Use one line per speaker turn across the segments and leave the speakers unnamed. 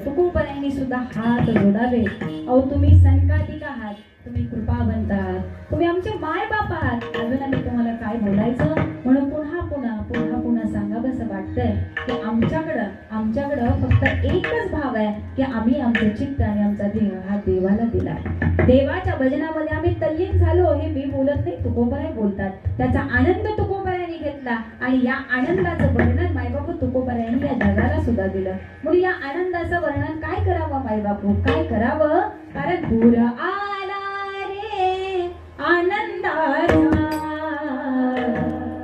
तुकोबरायांनी सुद्धा हात जोडावे. अहो तुम्ही संकातिक आहात, तुम्ही कृपावंत आहात, तुम्ही आमचे मायबाप आहात. अजून आम्ही तुम्हाला काय बोलायचं म्हणून पुन्हा सांगावंसं वाटतंय की आमच्याकडं फक्त एकच भाव आहे की आम्ही आमचे चित्त आणि आमचा देह हा देवाला दिला. देवाच्या भजनामध्ये आम्ही तल्लीन झालो. हे मी बोलत नाही, तुकोबराय बोलतात. त्याचा आनंद तुकोबरायांनी घेतला आणि या आनंदाचं वर्णन मायबापू तुकोबरायांनी या जगाला सुद्धा दिलं. म्हणून या आनंदाचं वर्णन काय करावं मायबापू, काय करावं? कारण पूर आला रे आनंदाचा,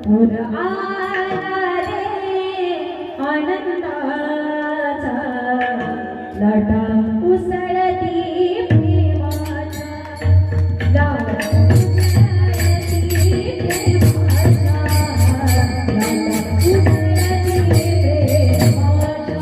पूर आला रे आनंदाचा, लाटा उसळती प्रेमाच्या, लाटा उसळती प्रेमाच्या, लाटा उसळती प्रेमाच्या.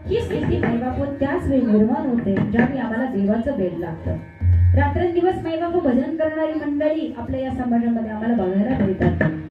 ही स्थिती मायबापू त्याच वेळी निर्माण होते ज्यावेळी आम्हाला देवाचं वेड लागतं. रात्रंदिवस मायबापू भजन करणारी मंडळी आपल्या या समाजामध्ये आम्हाला बघायला मिळतात.